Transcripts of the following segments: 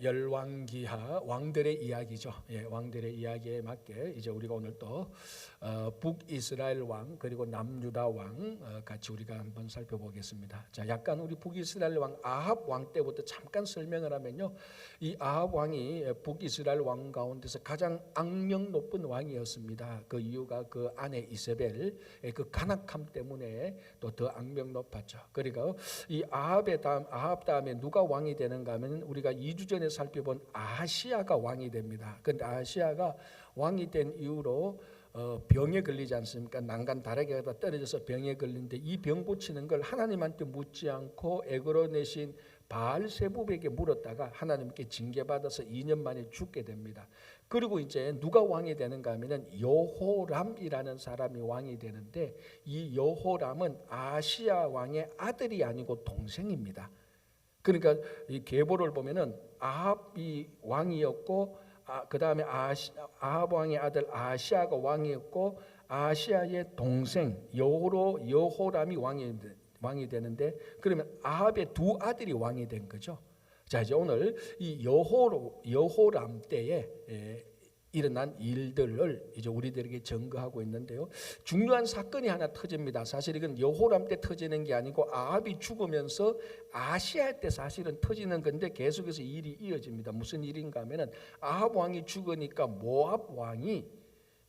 열왕기하 왕들의 이야기죠. 왕들의 이야기에 맞게 이제 우리가 오늘 또 북이스라엘 왕 그리고 남유다 왕 같이 우리가 한번 살펴보겠습니다. 자, 약간 우리 북이스라엘 왕 아합 왕 때부터 잠깐 설명을 하면요, 이 아합 왕이 북이스라엘 왕 가운데서 가장 악명 높은 왕이었습니다. 그 이유가 그 아내 이세벨 그 간악함 때문에 또 더 악명 높았죠. 그러니까 이 아합 다음에 누가 왕이 되는가 하면 우리가 2주 전에 살펴본 아하시야가 왕이 됩니다. 그런데 아하시야가 왕이 된 이후로 병에 걸리지 않습니까? 난간 다락에다 떨어져서 병에 걸리는데 이 병 고치는 걸 하나님한테 묻지 않고 애고로 내신 바알세붑에게 물었다가 하나님께 징계받아서 2년 만에 죽게 됩니다. 그리고 이제 누가 왕이 되는가 하면은 여호람이라는 사람이 왕이 되는데 이 여호람은 아하시야 왕의 아들이 아니고 동생입니다. 그러니까 이 계보를 보면은 아합이 왕이었고 그 다음에 아합 왕의 아들 아하시야가 왕이었고 아하시야의 동생 여호람이 왕이 되는데 그러면 아합의 두 아들이 왕이 된 거죠. 자, 이제 오늘 이 여호람 때에 일어난 일들을 이제 우리들에게 증거하고 있는데요. 중요한 사건이 하나 터집니다. 사실 이건 여호람 때 터지는 게 아니고 아합이 죽으면서 아시아 때 사실은 터지는 건데 계속해서 일이 이어집니다. 무슨 일인가 하면은 아합 왕이 죽으니까 모압 왕이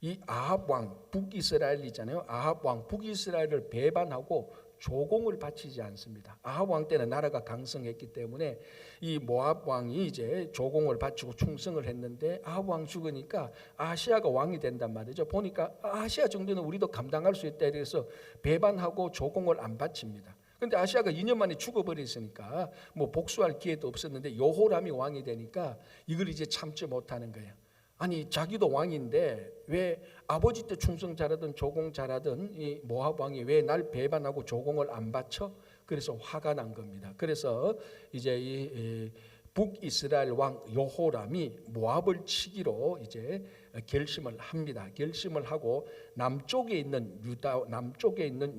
이 아합 왕 북이스라엘이잖아요. 아합 왕 북이스라엘을 배반하고 조공을 바치지 않습니다. 아합 왕 때는 나라가 강성했기 때문에 이 모압 왕이 이제 조공을 바치고 충성을 했는데 아합 왕 죽으니까 아시아가 왕이 된단 말이죠. 보니까 아시아 정도는 우리도 감당할 수 있다 그래서 배반하고 조공을 안 바칩니다. 그런데 아시아가 2년 만에 죽어버렸으니까 뭐 복수할 기회도 없었는데 여호람이 왕이 되니까 이걸 이제 참지 못하는 거예요. 아니 자기도 왕인데 왜 아버지 때 충성 잘하던 조공 잘하던 이 모압 왕이 왜 날 배반하고 조공을 안 바쳐? 그래서 화가 난 겁니다. 그래서 이제 이 북이스라엘 왕 여호람이 모압을 치기로 이제 결심을 합니다. 결심을 하고 남쪽에 있는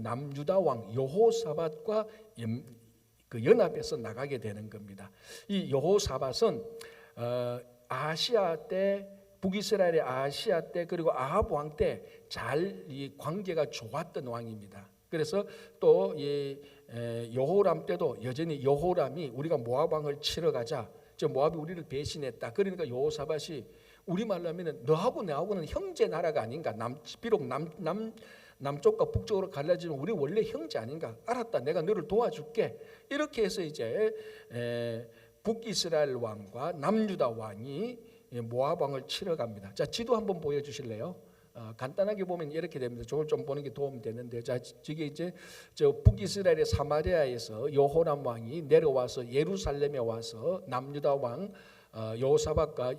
남유다 왕 여호사밧과 그 연합해서 나가게 되는 겁니다. 이 여호사밧은 아시아 때 북이스라엘의 아시아 때 그리고 아합 왕 때 잘 이 관계가 좋았던 왕입니다. 그래서 또 이 여호람 때도 여전히 여호람이 우리가 모압 왕을 치러 가자. 저 모압이 우리를 배신했다. 그러니까 여호사밧이 우리말로 하면은 너하고 나하고는 형제 나라가 아닌가. 비록 남쪽과 북쪽으로 갈라지면 우리 원래 형제 아닌가. 알았다. 내가 너를 도와줄게. 이렇게 해서 이제 북이스라엘 왕과 남유다 왕이 모압 왕을 치러 갑니다. 자, 지도 한번 보여주실래요? 간단하게 보면 이렇게 됩니다. 저걸 좀 보는 게 도움이 되는데, 자, 저게 이제 저 북이스라엘의 사마리아에서 여호람 왕이 내려와서 예루살렘에 와서 남유다 왕 여호사밧과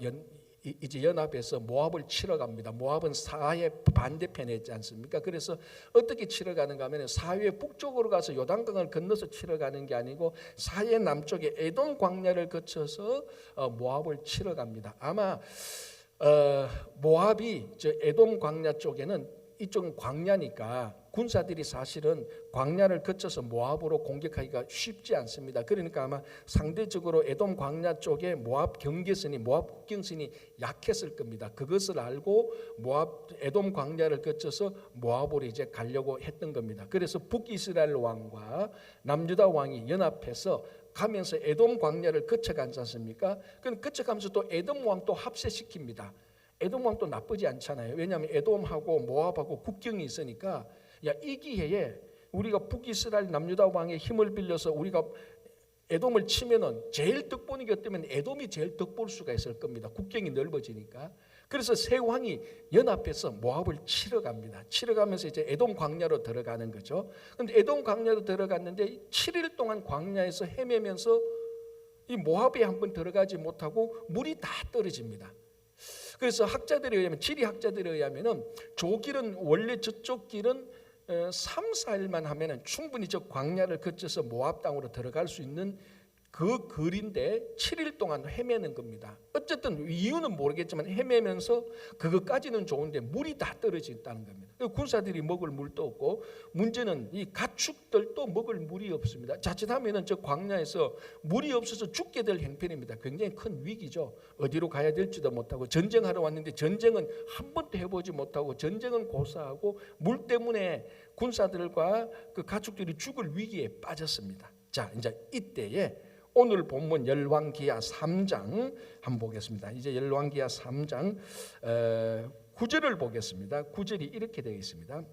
이제 연합해서 모압을 치러 갑니다. 모압은 사해 반대편에 있지 않습니까? 그래서 어떻게 치러 가는가 하면 사해 북쪽으로 가서 요단강을 건너서 치러 가는 게 아니고 사해 남쪽에 에돔 광야를 거쳐서 모압을 치러 갑니다. 아마 모압이 저 에돔 광야 쪽에는 이쪽은 광야니까 군사들이 사실은 광야를 거쳐서 모압으로 공격하기가 쉽지 않습니다. 그러니까 아마 상대적으로 에돔 광야 쪽에 모압 경계선이 모압 국경선이 약했을 겁니다. 그것을 알고 에돔 광야를 거쳐서 모압으로 이제 가려고 했던 겁니다. 그래서 북이스라엘 왕과 남유다 왕이 연합해서 가면서 에돔 광야를 거쳐가지 않습니까? 그럼 거쳐가면서 또 에돔 왕도 합세시킵니다. 에돔 왕도 나쁘지 않잖아요. 왜냐하면 에돔하고 모압하고 국경이 있으니까 야, 이 기회에 우리가 북이스라엘 남유다 왕의 힘을 빌려서 우리가 에돔을 치면은 제일 득보는 게 어쩌면 에돔이 제일 득볼 수가 있을 겁니다. 국경이 넓어지니까. 그래서 세 왕이 연합해서 모압을 치러 갑니다. 치러 가면서 이제 에돔 광야로 들어가는 거죠. 그런데 에돔 광야로 들어갔는데 7일 동안 광야에서 헤매면서 이 모압에 한번 들어가지 못하고 물이 다 떨어집니다. 그래서 지리 학자들에 의하면은 조길은 원래 저쪽 길은 3, 4일만 하면은 충분히 저 광야를 거쳐서 모압 땅으로 들어갈 수 있는 그 거리인데 7일 동안 헤매는 겁니다. 어쨌든 이유는 모르겠지만 헤매면서 그것까지는 좋은데 물이 다 떨어졌다는 겁니다. 군사들이 먹을 물도 없고 문제는 이 가축들도 먹을 물이 없습니다. 자칫하면은 저 광야에서 물이 없어서 죽게 될 형편입니다. 굉장히 큰 위기죠. 어디로 가야 될지도 못하고 전쟁하러 왔는데 전쟁은 한 번도 해보지 못하고 전쟁은 고사하고 물 때문에 군사들과 그 가축들이 죽을 위기에 빠졌습니다. 자, 이제 이때에 오늘 본문 열왕기하 3장 한번 보겠습니다. 이제 열왕기하 3장 9절을 보겠습니다. 9절이 이렇게 되어 있습니다.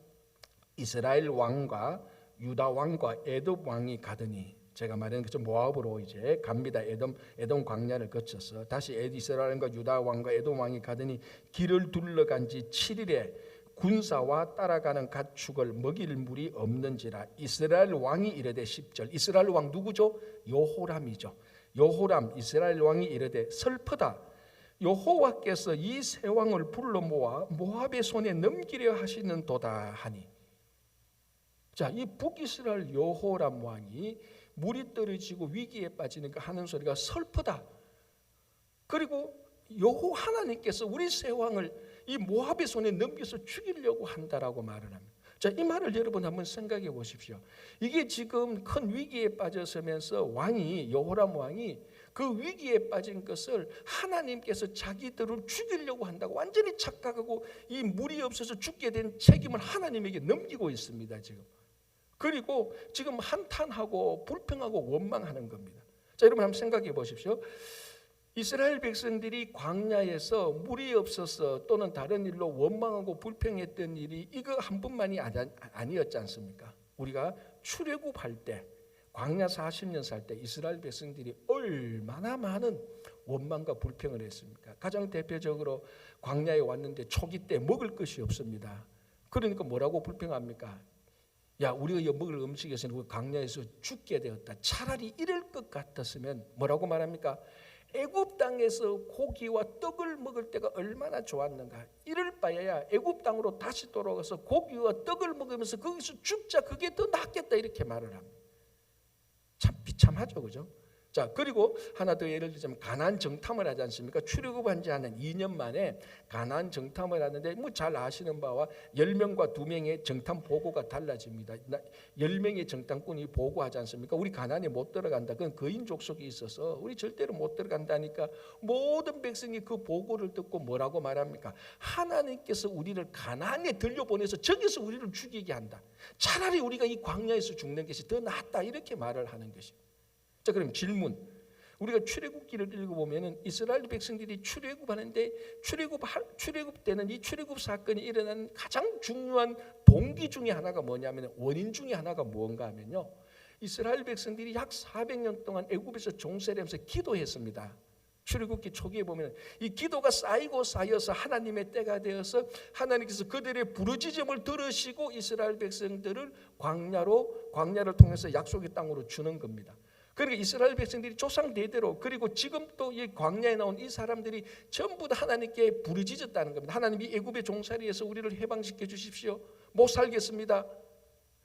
이스라엘 왕과 유다 왕과 에돔 왕이 가더니, 제가 말하는 것처럼 모압으로 이제 갑니다. 에돔 광야를 거쳐서 다시 이스라엘과 유다 왕과 에돔 왕이 가더니 길을 둘러간 지 7일에 군사와 따라가는 가축을 먹일 물이 없는지라. 이스라엘 왕이 이르되 10절. 이스라엘 왕 누구죠? 여호람이죠. 여호람 이스라엘 왕이 이르되 슬프다. 여호와께서 이 세 왕을 불러 모아 모압의 손에 넘기려 하시는도다 하니. 자, 이 북이스라엘 여호람 왕이 물이 떨어지고 위기에 빠지는 그 하는 소리가 슬프다. 그리고 여호 하나님께서 우리 세 왕을 이 모압의 손에 넘겨서 죽이려고 한다라고 말을 합니다. 자, 이 말을 여러분 한번 생각해 보십시오. 이게 지금 큰 위기에 빠져서면서 왕이 여호람 왕이 그 위기에 빠진 것을 하나님께서 자기들을 죽이려고 한다고 완전히 착각하고 이 물이 없어서 죽게 된 책임을 하나님에게 넘기고 있습니다. 지금. 그리고 지금 한탄하고 불평하고 원망하는 겁니다. 자, 여러분 한번 생각해 보십시오. 이스라엘 백성들이 광야에서 물이 없어서 또는 다른 일로 원망하고 불평했던 일이 이거 한 번만이 아니었지 않습니까? 우리가 출애굽할 때 광야 40년 살 때 이스라엘 백성들이 얼마나 많은 원망과 불평을 했습니까? 가장 대표적으로 광야에 왔는데 초기 때 먹을 것이 없습니다. 그러니까 뭐라고 불평합니까? 야, 우리가 먹을 음식에서 광야에서 죽게 되었다. 차라리 이럴 것 같았으면 뭐라고 말합니까? 애굽 땅에서 고기와 떡을 먹을 때가 얼마나 좋았는가. 이럴 바에야 애굽 땅으로 다시 돌아가서 고기와 떡을 먹으면서 거기서 죽자. 그게 더 낫겠다. 이렇게 말을 합니다. 참 비참하죠, 그죠? 자, 그리고 하나 더 예를 들자면 가나안 정탐을 하지 않습니까? 출애굽한 지 한 2년 만에 가나안 정탐을 하는데 뭐 잘 아시는 바와 10명과 2명의 정탐 보고가 달라집니다. 10명의 정탐꾼이 보고하지 않습니까? 우리 가나안에 못 들어간다. 그건 거인 족속이 있어서 우리 절대로 못 들어간다니까 모든 백성이 그 보고를 듣고 뭐라고 말합니까? 하나님께서 우리를 가나안에 들려보내서 저기서 우리를 죽이게 한다. 차라리 우리가 이 광야에서 죽는 것이 더 낫다. 이렇게 말을 하는 것입니다. 자, 그럼 질문. 우리가 출애굽기를 읽어보면은 이스라엘 백성들이 출애굽하는데 출애굽 때는 이 출애굽 사건이 일어난 가장 중요한 동기 중에 하나가 뭐냐면 원인 중에 하나가 무언가 하면요. 이스라엘 백성들이 약 400년 동안 애굽에서 종살이하면서 기도했습니다. 출애굽기 초기에 보면 이 기도가 쌓이고 쌓여서 하나님의 때가 되어서 하나님께서 그들의 부르짖음을 들으시고 이스라엘 백성들을 광야를 통해서 약속의 땅으로 주는 겁니다. 그러니까 이스라엘 백성들이 조상 대대로 그리고 지금 또 이 광야에 나온 이 사람들이 전부 다 하나님께 부르짖었다는 겁니다. 하나님이 애굽의 종살이에서 우리를 해방시켜 주십시오. 못 살겠습니다.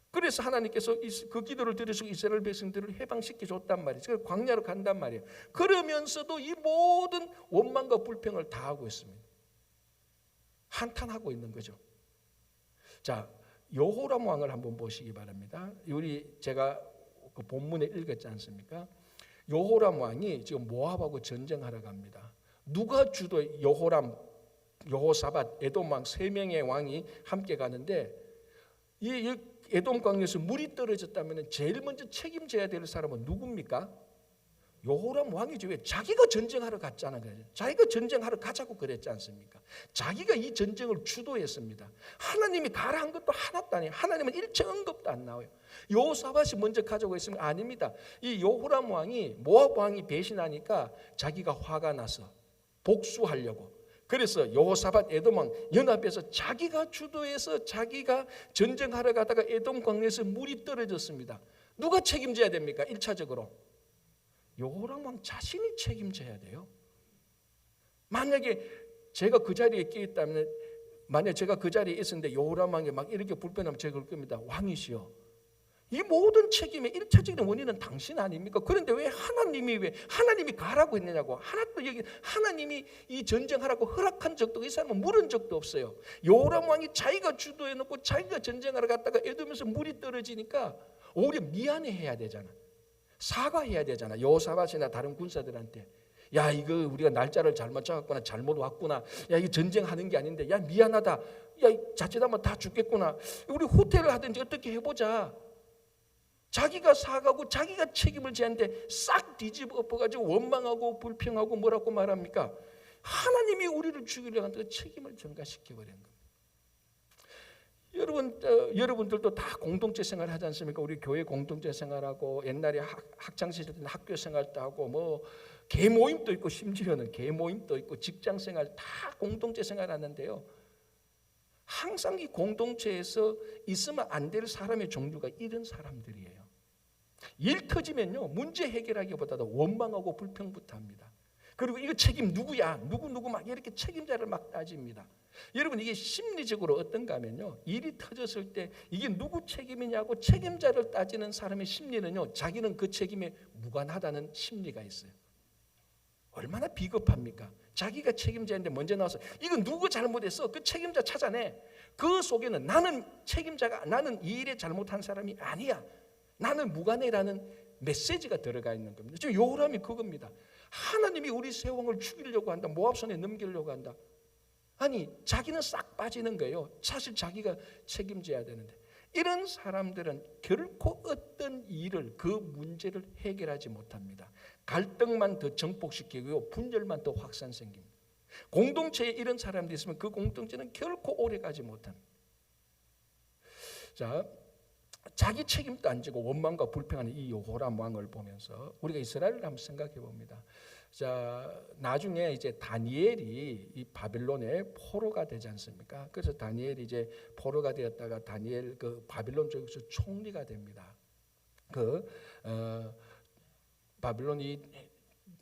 그래서 하나님께서 그 기도를 들으시고 이스라엘 백성들을 해방시켜 줬단 말이에요. 그래서 광야로 간단 말이에요. 그러면서도 이 모든 원망과 불평을 다 하고 있습니다. 한탄하고 있는 거죠. 자, 여호람 왕을 한번 보시기 바랍니다. 제가 그 본문에 읽었지 않습니까? 여호람 왕이 지금 모압하고 전쟁하러 갑니다. 누가 주도 여호람, 여호사밧, 에돔 왕 3명의 왕이 함께 가는데 이 에돔 광야에서 물이 떨어졌다면 제일 먼저 책임져야 될 사람은 누굽니까? 여호람 왕이죠. 왜? 자기가 전쟁하러 갔잖아요. 자기가 전쟁하러 가자고 그랬지 않습니까? 자기가 이 전쟁을 주도했습니다. 하나님이 가라 한 것도 하나도 아니에요. 하나님은 일체 언급도 안 나와요. 여호사밧이 먼저 가자고 했으면 아닙니다. 이 여호람 왕이 모압 왕이 배신하니까 자기가 화가 나서 복수하려고. 그래서 여호사밧 에돔 왕 연합해서 자기가 주도해서 자기가 전쟁하러 가다가 에돔 광야에서 물이 떨어졌습니다. 누가 책임져야 됩니까? 1차적으로 여호람 왕 자신이 책임져야 돼요. 만약에 제가 그 자리에 끼어 있다면, 만약 제가 그 자리에 있었는데 여호람 왕이 막 이렇게 불편하면 제가 그럴 겁니다. 왕이시여, 이 모든 책임의 일차적인 원인은 당신 아닙니까? 그런데 왜 하나님이 가라고 했느냐고. 하나도 여기 하나님이 이 전쟁하라고 허락한 적도 이 사람은 물은 적도 없어요. 요람 왕이 자기가 주도해 놓고 자기가 전쟁하러 갔다가 에돔에서 물이 떨어지니까 오히려 미안해해야 되잖아. 사과해야 되잖아. 여호사밧이나 다른 군사들한테. 야, 이거 우리가 날짜를 잘못 잡았구나, 잘못 왔구나. 야, 이거 전쟁하는 게 아닌데, 야, 미안하다. 야, 자칫하면 다 죽겠구나. 우리 후퇴를 하든지 어떻게 해보자. 자기가 사과하고 자기가 책임을 지는데 싹 뒤집어 엎어가지고 원망하고 불평하고 뭐라고 말합니까? 하나님이 우리를 죽이려고 하는데 책임을 전가시켜버리는 겁니다. 여러분들도 다 공동체 생활을 하지 않습니까? 우리 교회 공동체 생활하고 옛날에 학창시절 때는 학교 생활도 하고 뭐 계모임도 있고 심지어는 계모임도 있고 직장 생활 다 공동체 생활하는데요. 항상 이 공동체에서 있으면 안 될 사람의 종류가 이런 사람들이에요. 일 터지면요, 문제 해결하기보다도 원망하고 불평부터 합니다. 그리고 이거 책임 누구야? 누구 막 이렇게 책임자를 막 따집니다. 여러분, 이게 심리적으로 어떤가 하면요, 일이 터졌을 때 이게 누구 책임이냐고 책임자를 따지는 사람의 심리는요, 자기는 그 책임에 무관하다는 심리가 있어요. 얼마나 비겁합니까? 자기가 책임자인데 먼저 나와서 이건 누구 잘못했어? 그 책임자 찾아내. 그 속에는 나는 이 일에 잘못한 사람이 아니야. 나는 무관해라는 메시지가 들어가 있는 겁니다. 지금 요람이 그겁니다. 하나님이 우리 세왕을 죽이려고 한다. 모압 손에 넘기려고 한다. 아니, 자기는 싹 빠지는 거예요. 사실 자기가 책임져야 되는데. 이런 사람들은 결코 어떤 일을, 그 문제를 해결하지 못합니다. 갈등만 더 증폭시키고 분열만 더 확산생깁니다. 공동체에 이런 사람들이 있으면 그 공동체는 결코 오래가지 못합니다. 자, 자기 책임도 안 지고 원망과 불평하는 이 여호람 왕을 보면서 우리가 이스라엘을 한번 생각해 봅니다. 자, 나중에 이제 다니엘이 이 바빌론의 포로가 되지 않습니까? 그래서 다니엘이 이제 포로가 되었다가 다니엘 그 바빌론 쪽에서 총리가 됩니다.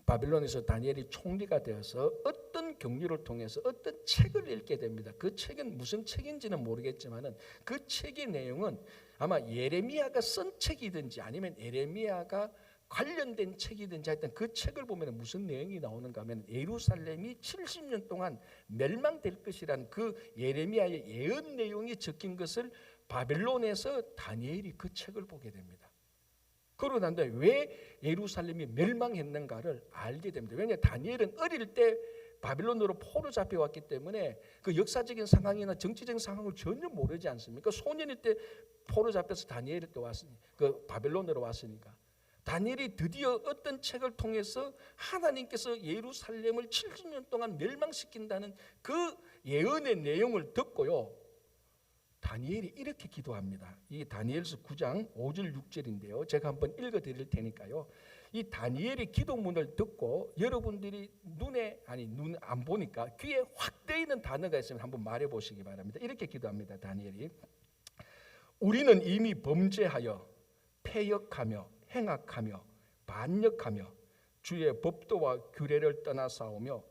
바빌론에서 다니엘이 총리가 되어서 어떤 경륜을 통해서 어떤 책을 읽게 됩니다. 그 책은 무슨 책인지는 모르겠지만은 그 책의 내용은 아마 예레미야가 쓴 책이든지 아니면 예레미야가 관련된 책이든지 하여튼 그 책을 보면 무슨 내용이 나오는가 하면 예루살렘이 70년 동안 멸망될 것이란 그 예레미야의 예언 내용이 적힌 것을 바벨론에서 다니엘이 그 책을 보게 됩니다. 그러고 난 다음에 왜 예루살렘이 멸망했는가를 알게 됩니다. 왜냐하면 다니엘은 어릴 때 바빌론으로 포로 잡혀왔기 때문에 그 역사적인 상황이나 정치적인 상황을 전혀 모르지 않습니까? 소년일 때 포로 잡혀서 다니엘이 또 그 바빌론으로 왔으니까. 다니엘이 드디어 어떤 책을 통해서 하나님께서 예루살렘을 70년 동안 멸망시킨다는 그 예언의 내용을 듣고요, 다니엘이 이렇게 기도합니다. 이 다니엘서 9장 5절 6절인데요. 제가 한번 읽어드릴 테니까요. 이 다니엘의 기도문을 듣고 여러분들이 눈 안 보니까 귀에 확 뜨이는 단어가 있으면 한번 말해보시기 바랍니다. 이렇게 기도합니다. 다니엘이. 우리는 이미 범죄하여 패역하며 행악하며 반역하며 주의 법도와 규례를 떠나 싸우며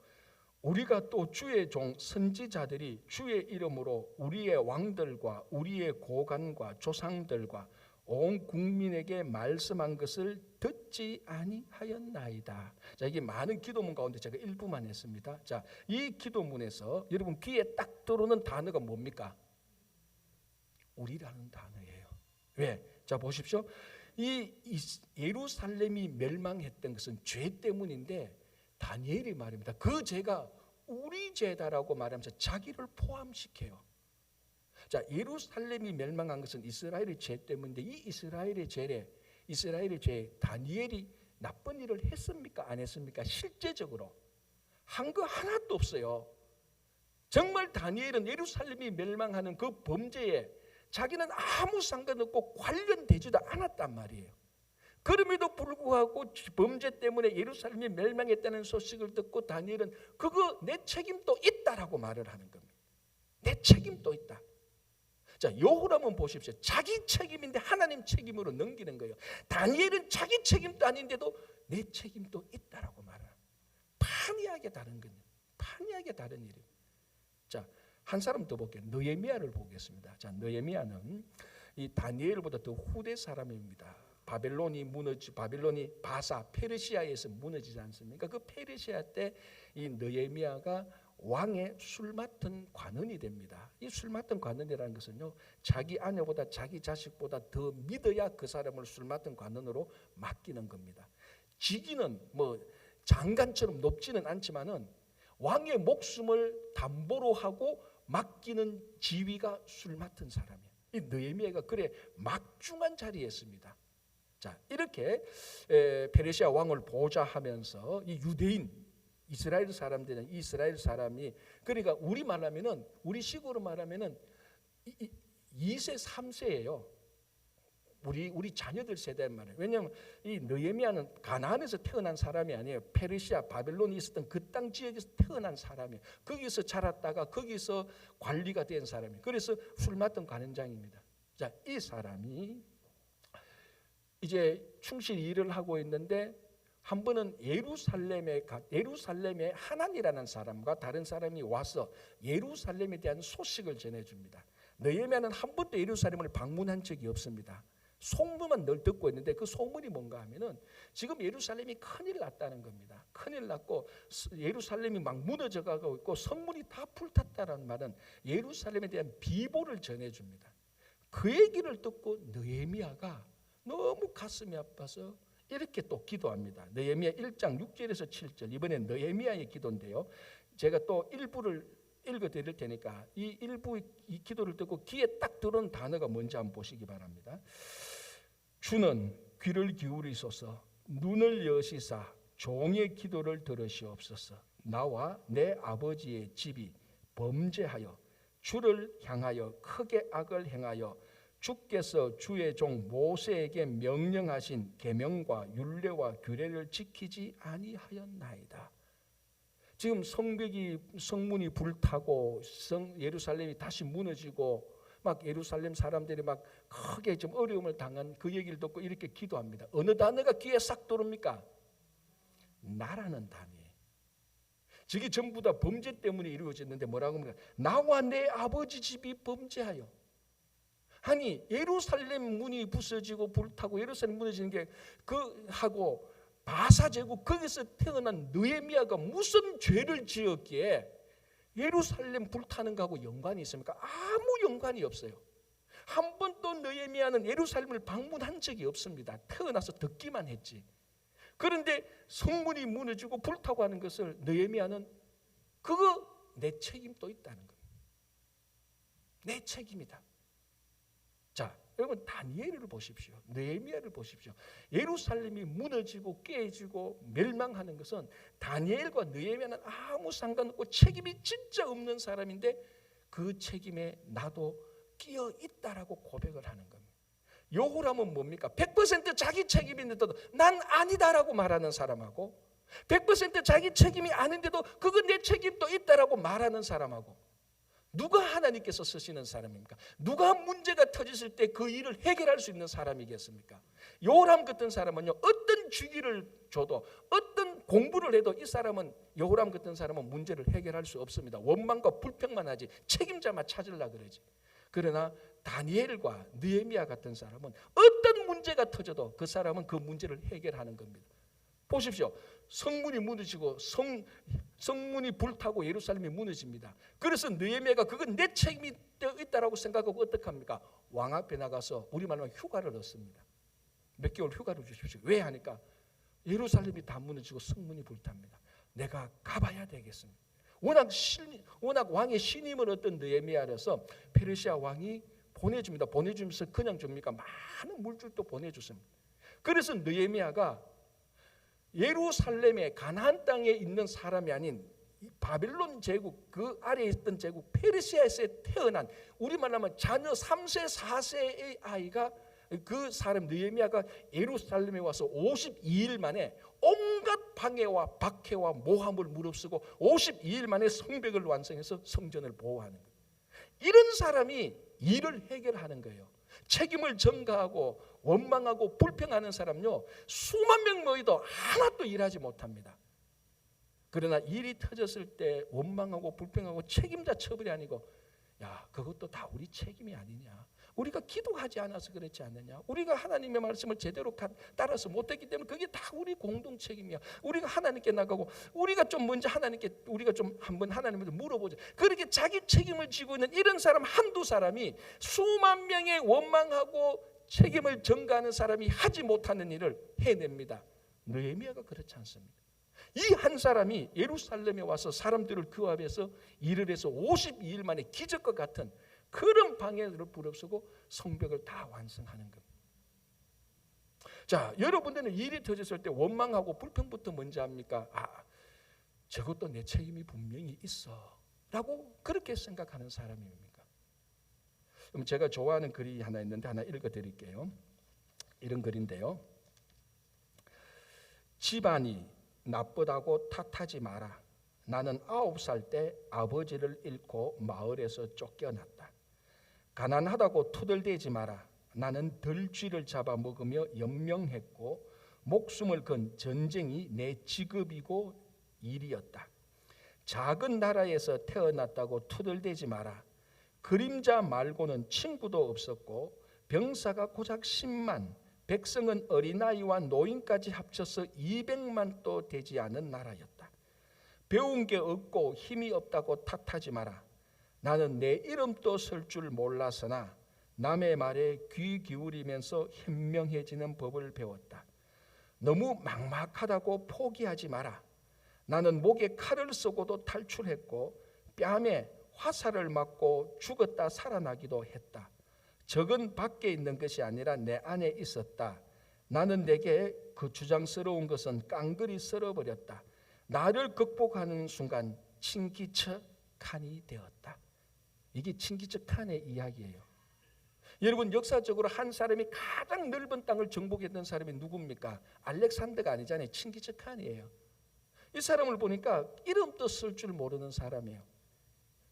우리가 또 주의 종 선지자들이 주의 이름으로 우리의 왕들과 우리의 고관과 조상들과 온 국민에게 말씀한 것을 듣지 아니하였나이다. 자, 이게 많은 기도문 가운데 제가 일부만 했습니다. 자, 이 기도문에서 여러분 귀에 딱 들어오는 단어가 뭡니까? 우리라는 단어예요. 왜? 자, 보십시오. 이 예루살렘이 멸망했던 것은 죄 때문인데 다니엘이 말입니다. 그 죄가 우리 죄다라고 말하면서 자기를 포함시켜요. 자, 예루살렘이 멸망한 것은 이스라엘의 죄 때문인데 이 이스라엘의 죄 다니엘이 나쁜 일을 했습니까? 안 했습니까? 실제적으로 한 거 하나도 없어요. 정말 다니엘은 예루살렘이 멸망하는 그 범죄에 자기는 아무 상관없고 관련되지도 않았단 말이에요. 그럼에도 불구하고 범죄 때문에 예루살렘이 멸망했다는 소식을 듣고 다니엘은 그거 내 책임도 있다라고 말을 하는 겁니다. 내 책임도 있다. 자, 여호람은 보십시오. 자기 책임인데 하나님 책임으로 넘기는 거예요. 다니엘은 자기 책임도 아닌데도 내 책임도 있다라고 말을 합니다. 판이하게 다른 거예요. 판이하게 다른 일이에요. 자, 한 사람 더 볼게요. 느헤미야를 보겠습니다. 자, 느헤미야는 이 다니엘보다 더 후대 사람입니다. 바벨론이 바사 페르시아에서 무너지지 않습니까? 그 페르시아 때 이 느헤미야가 왕의 술 맡은 관원이 됩니다. 이 술 맡은 관원이라는 것은요, 자기 아내보다 자기 자식보다 더 믿어야 그 사람을 술 맡은 관원으로 맡기는 겁니다. 직위는 뭐 장관처럼 높지는 않지만은 왕의 목숨을 담보로 하고 맡기는 지위가 술 맡은 사람이에요. 이 느헤미야가 그래 막중한 자리에 있습니다. 자, 이렇게 페르시아 왕을 보좌하면서 이 유대인 이스라엘 사람들은 이스라엘 사람이, 그러니까 우리 말하면은, 우리 식으로 말하면은 2세 3세예요. 우리 자녀들 세대 말이에요. 왜냐하면 이 느헤미야는 가나안에서 태어난 사람이 아니에요. 페르시아 바벨론이 있었던 그 땅 지역에서 태어난 사람이에요. 거기서 자랐다가 거기서 관리가 된 사람이에요. 그래서 술 맡은 관원장입니다. 자, 이 사람이 이제 충실히 일을 하고 있는데 한 번은 예루살렘에 하난이라는 사람과 다른 사람이 와서 예루살렘에 대한 소식을 전해줍니다. 느헤미야는 한 번도 예루살렘을 방문한 적이 없습니다. 소문만 늘 듣고 있는데 그 소문이 뭔가 하면은 지금 예루살렘이 큰일 났다는 겁니다. 큰일 났고 예루살렘이 막 무너져 가고 있고 성문이 다 불탔다는 말은 예루살렘에 대한 비보를 전해줍니다. 그 얘기를 듣고 느헤미야가 너무 가슴이 아파서 이렇게 또 기도합니다. 느헤미야 1장 6절에서 7절, 이번엔 느헤미야의 기도인데요. 제가 또 일부를 읽어드릴 테니까 이 일부 이 기도를 듣고 귀에 딱 들어오는 단어가 뭔지 한번 보시기 바랍니다. 주는 귀를 기울이소서, 눈을 여시사 종의 기도를 들으시옵소서. 나와 내 아버지의 집이 범죄하여 주를 향하여 크게 악을 행하여 주께서 주의 종 모세에게 명령하신 계명과 율례와 규례를 지키지 아니하였나이다. 지금 성문이 불타고 예루살렘이 다시 무너지고 막 예루살렘 사람들이 막 크게 좀 어려움을 당한 그 얘기를 듣고 이렇게 기도합니다. 어느 단어가 귀에 싹 들어옵니까? 나라는 단어예요. 저게 전부 다 범죄 때문에 이루어졌는데 뭐라고 합니까? 나와 내 아버지 집이 범죄하여. 아니 예루살렘 문이 부서지고 불타고 예루살렘 무너지는 게 그 하고 바사 제국 거기서 태어난 느헤미야가 무슨 죄를 지었기에 예루살렘 불타는 거하고 연관이 있습니까? 아무 연관이 없어요. 한 번도 느헤미야는 예루살렘을 방문한 적이 없습니다. 태어나서 듣기만 했지. 그런데 성문이 무너지고 불타고 하는 것을 느헤미야는 그거 내 책임도 있다는 겁니다. 내 책임이다. 자, 여러분 다니엘을 보십시오. 느헤미야를 보십시오. 예루살렘이 무너지고 깨지고 멸망하는 것은 다니엘과 느헤미야는 아무 상관없고 책임이 진짜 없는 사람인데 그 책임에 나도 끼어 있다라고 고백을 하는 겁니다. 여호람은 뭡니까? 100% 자기 책임인데도 난 아니다라고 말하는 사람하고 100% 자기 책임이 아닌데도 그건 내 책임도 있다라고 말하는 사람하고 누가 하나님께서 쓰시는 사람입니까? 누가 문제가 터졌을 때 그 일을 해결할 수 있는 사람이겠습니까? 여호람 같은 사람은요, 어떤 주기를 줘도 어떤 공부를 해도 이 사람은 여호람 같은 사람은 문제를 해결할 수 없습니다. 원망과 불평만 하지 책임자만 찾으려고 그러지. 그러나 다니엘과 느헤미야 같은 사람은 어떤 문제가 터져도 그 사람은 그 문제를 해결하는 겁니다. 보십시오. 성문이 무너지고 성문이 불타고 예루살렘이 무너집니다. 그래서 느헤미야가 그건 내 책임이 있다라고 생각하고 어떻게 합니까? 왕 앞에 나가서 우리말로 휴가를 얻습니다. 몇 개월 휴가를 주십시오. 왜 하니까 예루살렘이 다 무너지고 성문이 불탑니다. 내가 가봐야 되겠습니다. 워낙 왕의 신임을 얻던 느헤미야라서 페르시아 왕이 보내줍니다. 보내주면서 그냥 줍니까? 많은 물줄도 보내줬습니다. 그래서 느헤미야가 예루살렘의 가나안 땅에 있는 사람이 아닌 바벨론 제국 그 아래에 있던 제국 페르시아에서 태어난 우리말로 하면 자녀 3세 4세의 아이가 그 사람 느헤미야가 예루살렘에 와서 52일 만에 온갖 방해와 박해와 모함을 무릅쓰고 52일 만에 성벽을 완성해서 성전을 보호하는 거예요. 이런 사람이 일을 해결하는 거예요. 책임을 전가하고 원망하고 불평하는 사람요 수만 명 모여도 하나도 일하지 못합니다. 그러나 일이 터졌을 때 원망하고 불평하고 책임자 처벌이 아니고 야 그것도 다 우리 책임이 아니냐 우리가 기도하지 않아서 그렇지 않느냐? 우리가 하나님의 말씀을 제대로 따라서 못했기 때문에 그게 다 우리 공동 책임이야. 우리가 하나님께 나가고 우리가 좀 먼저 하나님께 우리가 좀 한번 하나님한테 물어보자. 그렇게 자기 책임을 지고 있는 이런 사람 한두 사람이 수만 명의 원망하고 책임을 전가하는 사람이 하지 못하는 일을 해냅니다. 느헤미야가 그렇지 않습니다. 이 한 사람이 예루살렘에 와서 사람들을 그 앞에서 일을 해서 52일 만에 기적과 같은 그런 방해를 부릅쓰고 성벽을 다 완성하는 겁니다. 자, 여러분들은 일이 터졌을 때 원망하고 불평부터 먼저 합니까? 저것도 내 책임이 분명히 있어 라고 그렇게 생각하는 사람입니까? 그럼 제가 좋아하는 글이 하나 있는데 하나 읽어드릴게요. 이런 글인데요. 집안이 나쁘다고 탓하지 마라. 나는 9살 때 아버지를 잃고 마을에서 쫓겨났다. 가난하다고 투덜대지 마라. 나는 들쥐를 잡아먹으며 연명했고 목숨을 건 전쟁이 내 직업이고 일이었다. 작은 나라에서 태어났다고 투덜대지 마라. 그림자 말고는 친구도 없었고 병사가 고작 10만, 백성은 어린아이와 노인까지 합쳐서 200만도 되지 않은 나라였다. 배운 게 없고 힘이 없다고 탓하지 마라. 나는 내 이름도 쓸 줄 몰라서나 남의 말에 귀 기울이면서 현명해지는 법을 배웠다. 너무 막막하다고 포기하지 마라. 나는 목에 칼을 쓰고도 탈출했고 뺨에 화살을 맞고 죽었다 살아나기도 했다. 적은 밖에 있는 것이 아니라 내 안에 있었다. 나는 내게 그 주장스러운 것은 깡그리 썰어버렸다. 나를 극복하는 순간 칭기척칸이 되었다. 이게 칭기척칸의 이야기예요. 여러분, 역사적으로 한 사람이 가장 넓은 땅을 정복했던 사람이 누굽니까? 알렉산더가 아니잖아요. 칭기척칸이에요. 이 사람을 보니까 이름도 쓸 줄 모르는 사람이에요.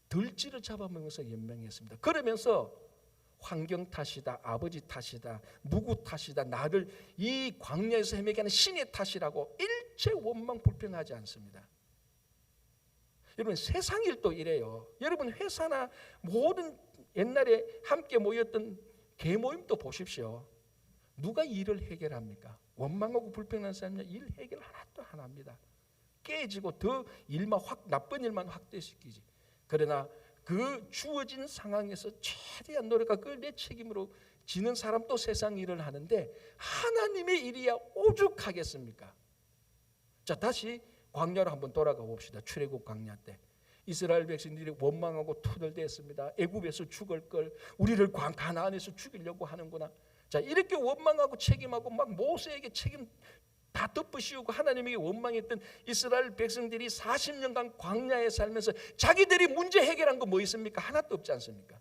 들쥐를 잡아먹으면서 연명했습니다. 그러면서 환경 탓이다, 아버지 탓이다, 누구 탓이다, 나를 이 광야에서 헤매게 하는 신의 탓이라고 일체 원망 불평하지 않습니다. 여러분, 세상 일도 이래요. 여러분, 회사나 모든 옛날에 함께 모였던 개모임도 보십시오. 누가 일을 해결합니까? 원망하고 불평하는 사람은 일 해결 하나도 안 합니다. 깨지고 더 일만 나쁜 일만 확대시키지. 그러나 그 주어진 상황에서 최대한 노력하고 그걸 내 책임으로 지는 사람도 세상 일을 하는데 하나님의 일이야 오죽하겠습니까? 자, 다시 광야로 한번 돌아가 봅시다. 출애굽 광야 때 이스라엘 백성들이 원망하고 투덜댔습니다. 애굽에서 죽을 걸 우리를 가나안에서 죽이려고 하는구나. 자, 이렇게 원망하고 책임하고 막 모세에게 책임 다 덮으시우고 하나님에게 원망했던 이스라엘 백성들이 40년간 광야에 살면서 자기들이 문제 해결한 거 뭐 있습니까? 하나도 없지 않습니까?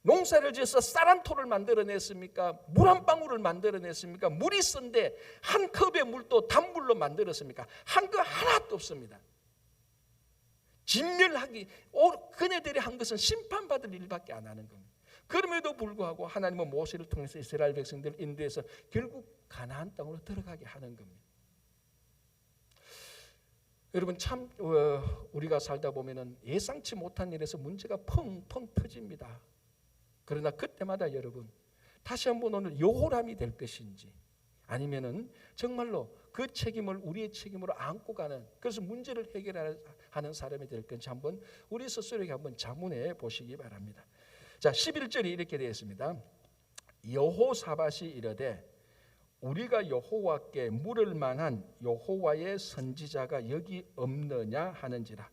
농사를 지어서 쌀 한 톨을 만들어냈습니까? 물 한 방울을 만들어냈습니까? 물이 쓴데 한 컵의 물도 단물로 만들었습니까? 한 거 하나도 없습니다. 진멸하기, 그네들이 한 것은 심판받을 일밖에 안 하는 겁니다. 그럼에도 불구하고 하나님은 모세를 통해서 이스라엘 백성들을 인도해서 결국 가나안 땅으로 들어가게 하는 겁니다. 여러분, 참 우리가 살다 보면은 예상치 못한 일에서 문제가 펑펑 터집니다. 그러나 그때마다 여러분, 다시 한번 오늘 여호람이 될 것인지 아니면은 정말로 그 책임을 우리의 책임으로 안고 가는, 그래서 문제를 해결하는 사람이 될 건지 한번 우리 스스로에게 한번 자문해 보시기 바랍니다. 자, 11절이 이렇게 되어 있습니다. 여호사밧이 이르되 우리가 여호와께 물을 만한 여호와의 선지자가 여기 없느냐 하는지라.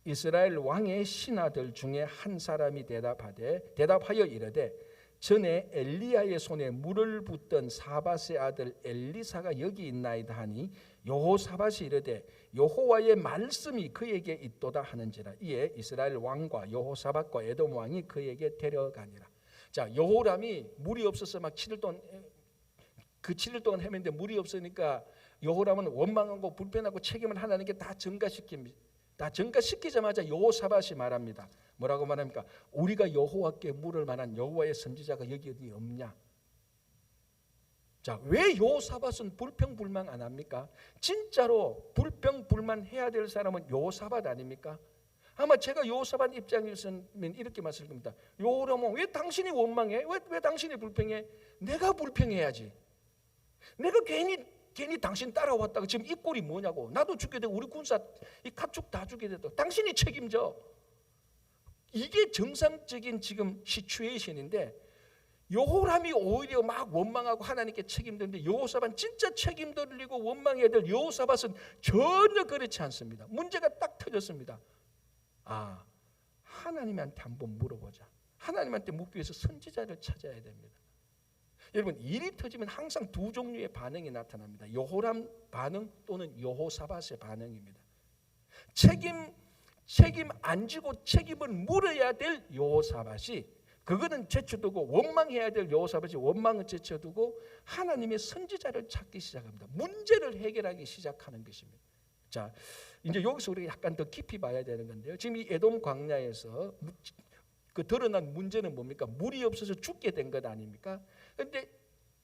이스라엘 왕의 신하들 중에 한 사람이 대답하여 이르되 전에 엘리야의 손에 물을 붓던 사밧의 아들 엘리사가 여기 있나이다 하니 여호사밧이 이르되 여호와의 말씀이 그에게 있도다 하는지라. 이에 이스라엘 왕과 여호사밧과 에돔 왕이 그에게 데려가니라. 자, 여호람이 물이 없어서 막 7일 동안 그 7일 동안 헤맸는데 물이 없으니까 여호람은 원망하고 불편하고 책임을 하나님께 다 전가시킵니다. 다 전가시키자마자 여호사밧이 말합니다. 뭐라고 말합니까? 우리가 여호와께 물을 만한 여호와의 선지자가 여기 어디 없냐? 자, 왜 여호사밧은 불평불만 안 합니까? 진짜로 불평불만 해야 될 사람은 여호사밧 아닙니까? 아마 제가 여호사밧 입장에서는 이렇게 말씀을 겁니다. 여호람아, 왜 당신이 원망해? 왜 당신이 불평해? 내가 불평해야지. 내가 괜히 당신 따라왔다가 지금 이 꼴이 뭐냐고. 나도 죽게 되고 우리 군사 이 가축 다 죽게 되도 당신이 책임져. 이게 정상적인 지금 시츄에이션인데, 여호람이 오히려 막 원망하고 하나님께 책임졌는데 여호사밧은 진짜 책임 돌리고 원망해야 될 여호사밧은 전혀 그렇지 않습니다. 문제가 딱 터졌습니다. 하나님한테 한번 물어보자. 하나님한테 묻기 위해서 선지자를 찾아야 됩니다. 여러분, 일이 터지면 항상 두 종류의 반응이 나타납니다. 여호람 반응 또는 여호사밧의 반응입니다. 책임 안 지고 책임을 물어야 될 여호사밧이, 그거는 제쳐두고 원망해야 될 여호사밧이 원망을 제쳐두고 하나님의 선지자를 찾기 시작합니다. 문제를 해결하기 시작하는 것입니다. 자, 이제 여기서 우리가 약간 더 깊이 봐야 되는 건데요. 지금 이 에돔 광야에서 그 드러난 문제는 뭡니까? 물이 없어서 죽게 된 것 아닙니까? 그런데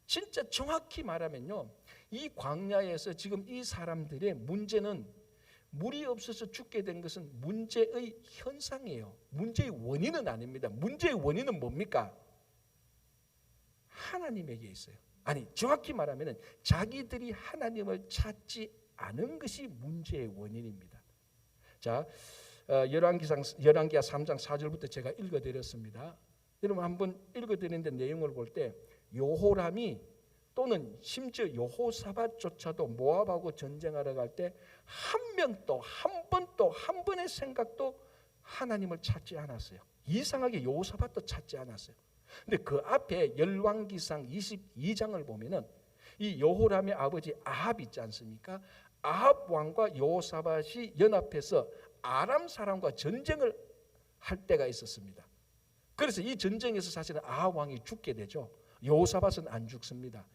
진짜 정확히 말하면요, 이 광야에서 지금 이 사람들의 문제는 물이 없어서 죽게 된 것은 문제의 현상이에요. 문제의 원인은 아닙니다. 문제의 원인은 뭡니까? 하나님에게 있어요. 아니, 정확히 말하면 자기들이 하나님을 찾지 않은 것이 문제의 원인입니다. 자, 열왕기하 3장 4절부터 제가 읽어드렸습니다. 여러분 한번 읽어드리는데 내용을 볼 때 여호람이 또는 심지어 여호사밧조차도 모압하고 전쟁하러 갈 때 한 명도 한 번의 생각도 하나님을 찾지 않았어요. 이상하게 여호사밧도 찾지 않았어요. 근데 그 앞에 열왕기상 22장을 보면은 이 여호람의 아버지 아합 있지 않습니까? 아합 왕과 여호사밧이 연합해서 아람 사람과 전쟁을 할 때가 있었습니다. 그래서 이 전쟁에서 사실은 아합 왕이 죽게 되죠. 여호사밧은 안 죽습니다.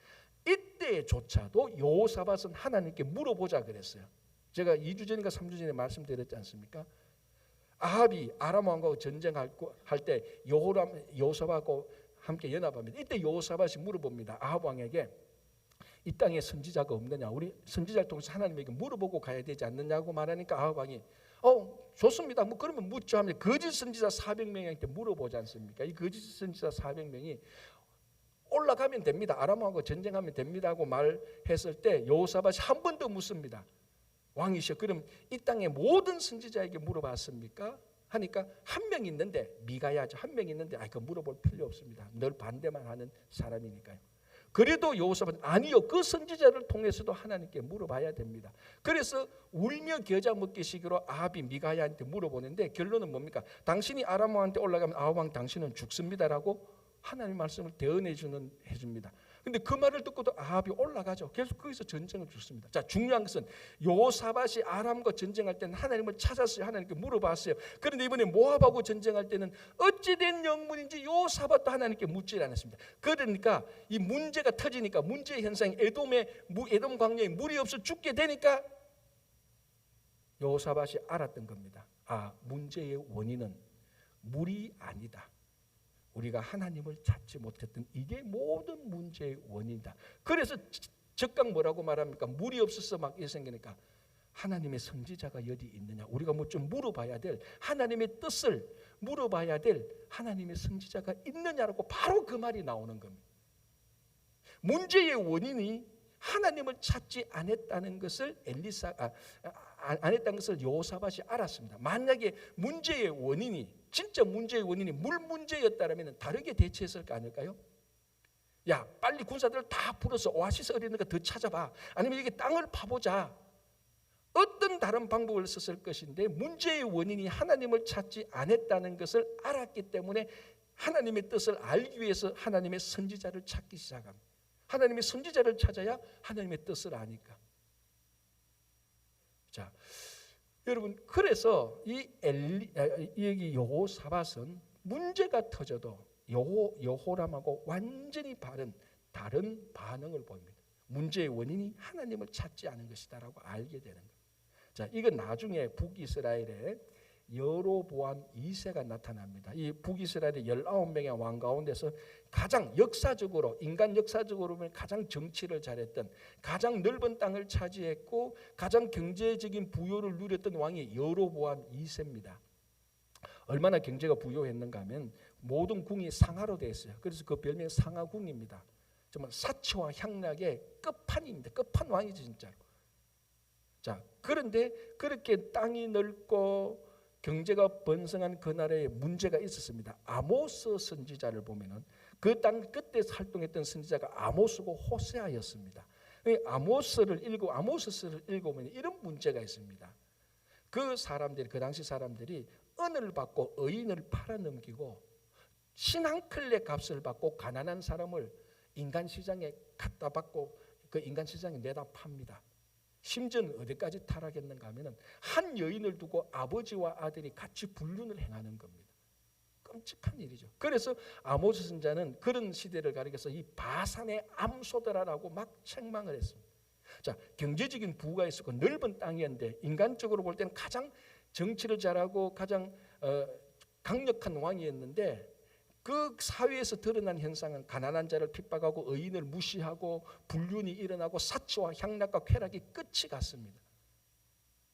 이때조차도 여호사밧은 하나님께 물어보자 그랬어요. 제가 2주 전인가 3주 전에 말씀드렸지 않습니까? 아합이 아람 왕과 전쟁할 때 여호사밧과 함께 연합합니다. 이때 여호사밧이 물어봅니다. 아합 왕에게 이 땅에 선지자가 없느냐, 우리 선지자를 통해서 하나님에게 물어보고 가야 되지 않느냐고 말하니까 아합 왕이 좋습니다. 뭐 그러면 묻죠 하면 거짓 선지자 400명한테 물어보지 않습니까? 이 거짓 선지자 400명이 올라가면 됩니다. 아람하고 전쟁하면 됩니다 하고 말했을 때 여호사밧이 한 번 더 묻습니다. 왕이시여, 그럼 이 땅의 모든 선지자에게 물어봤습니까? 하니까 한 명 있는데, 미가야죠. 한 명 있는데 그거 물어볼 필요 없습니다. 늘 반대만 하는 사람이니까요. 그래도 여호사밧은 아니요, 그 선지자를 통해서도 하나님께 물어봐야 됩니다. 그래서 울며 겨자 먹기식으로 아합이 미가야한테 물어보는데 결론은 뭡니까? 당신이 아람 왕한테 올라가면 아합 왕 당신은 죽습니다라고 하나님 말씀을 대언해 줍니다. 근데 그 말을 듣고도 아합이 올라가죠. 계속 거기서 전쟁을 죽습니다. 자, 중요한 것은 여호사밧이 아람과 전쟁할 때는 하나님을 찾았어요. 하나님께 물어봤어요. 그런데 이번에 모압하고 전쟁할 때는 어찌된 영문인지 여호사밧도 하나님께 묻지 않았습니다. 그러니까 이 문제가 터지니까, 문제의 현상이 에돔 광야에 물이 없어 죽게 되니까 여호사밧이 알았던 겁니다. 문제의 원인은 물이 아니다. 우리가 하나님을 찾지 못했던 이게 모든 문제의 원인이다. 그래서 적각 뭐라고 말합니까? 물이 없어서 막 이렇게 생기니까 하나님의 선지자가 여기 있느냐, 우리가 뭐 좀 물어봐야 될 하나님의 뜻을 물어봐야 될 하나님의 선지자가 있느냐라고 바로 그 말이 나오는 겁니다. 문제의 원인이 하나님을 찾지 않았다는 것을 안 했다는 것을 여호사밧이 알았습니다. 만약에 문제의 원인이, 진짜 문제의 원인이 물 문제였다면 다르게 대처했을 거 아닐까요? 야, 빨리 군사들을 다 풀어서 오아시스 어디 있는가 더 찾아봐. 아니면 여기 땅을 파보자. 어떤 다른 방법을 썼을 것인데 문제의 원인이 하나님을 찾지 않았다는 것을 알았기 때문에 하나님의 뜻을 알기 위해서 하나님의 선지자를 찾기 시작합니다. 하나님의 선지자를 찾아야 하나님의 뜻을 아니까. 자, 여러분, 그래서 여기 여호사밧은 문제가 터져도 여호람하고 완전히 다른 반응을 보입니다. 문제의 원인이 하나님을 찾지 않은 것이다라고 알게 되는 거예요. 자, 이건 나중에 북이스라엘에 여로보암 2세가 나타납니다. 이 북이스라엘의 19명의 왕 가운데서 가장 역사적으로, 인간 역사적으로 보면 가장 정치를 잘했던, 가장 넓은 땅을 차지했고 가장 경제적인 부요를 누렸던 왕이 여로보암 2세입니다. 얼마나 경제가 부유했는가 하면 모든 궁이 상하로 되어 있어요. 그래서 그 별명이 상하궁입니다. 정말 사치와 향락의 끝판입니다. 끝판왕이지 진짜로. 자, 그런데 그렇게 땅이 넓고 경제가 번성한 그 나라에 문제가 있었습니다. 아모스 선지자를 보면은 그 땅 그때 활동했던 선지자가 아모스고 호세아였습니다. 아모스를 읽으면 이런 문제가 있습니다. 그 사람들이, 그 당시 사람들이 은을 받고 의인을 팔아넘기고 신한클레 값을 받고 가난한 사람을 인간 시장에 갖다 받고 그 인간 시장에 내다 팝니다. 심지어는 어디까지 타락했는가 하면은 한 여인을 두고 아버지와 아들이 같이 불륜을 행하는 겁니다. 끔찍한 일이죠. 그래서 아모스 선지자는 그런 시대를 가리켜서 이 바산의 암소들아라고 막 책망을 했습니다. 자, 경제적인 부가 있었고 넓은 땅이었는데 인간적으로 볼 때는 가장 정치를 잘하고 가장 강력한 왕이었는데 그 사회에서 드러난 현상은 가난한 자를 핍박하고 의인을 무시하고 불륜이 일어나고 사치와 향락과 쾌락이 끝이 갔습니다.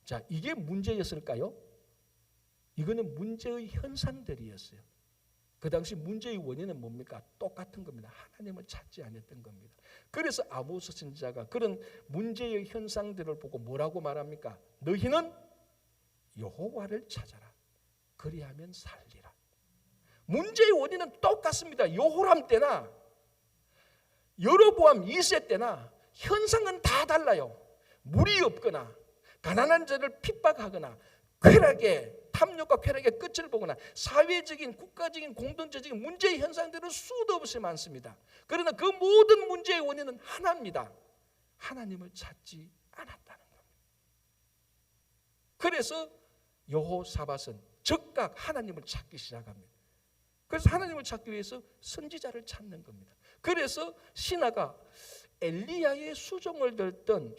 자, 이게 문제였을까요? 이거는 문제의 현상들이었어요. 그 당시 문제의 원인은 뭡니까? 똑같은 겁니다. 하나님을 찾지 않았던 겁니다. 그래서 아모스 선지자가 그런 문제의 현상들을 보고 뭐라고 말합니까? 너희는 여호와를 찾아라. 그리하면 살리라. 문제의 원인은 똑같습니다. 여호람 때나 여로보암 2세 때나 현상은 다 달라요. 물이 없거나 가난한 자를 핍박하거나 탐욕과 쾌락의 끝을 보거나 사회적인 국가적인 공동체적인 문제의 현상들은 수도 없이 많습니다. 그러나 그 모든 문제의 원인은 하나입니다. 하나님을 찾지 않았다는 겁니다. 그래서 여호사밧은 즉각 하나님을 찾기 시작합니다. 그래서 하나님을 찾기 위해서 선지자를 찾는 겁니다. 그래서 신하가 엘리야의 수종을 듣던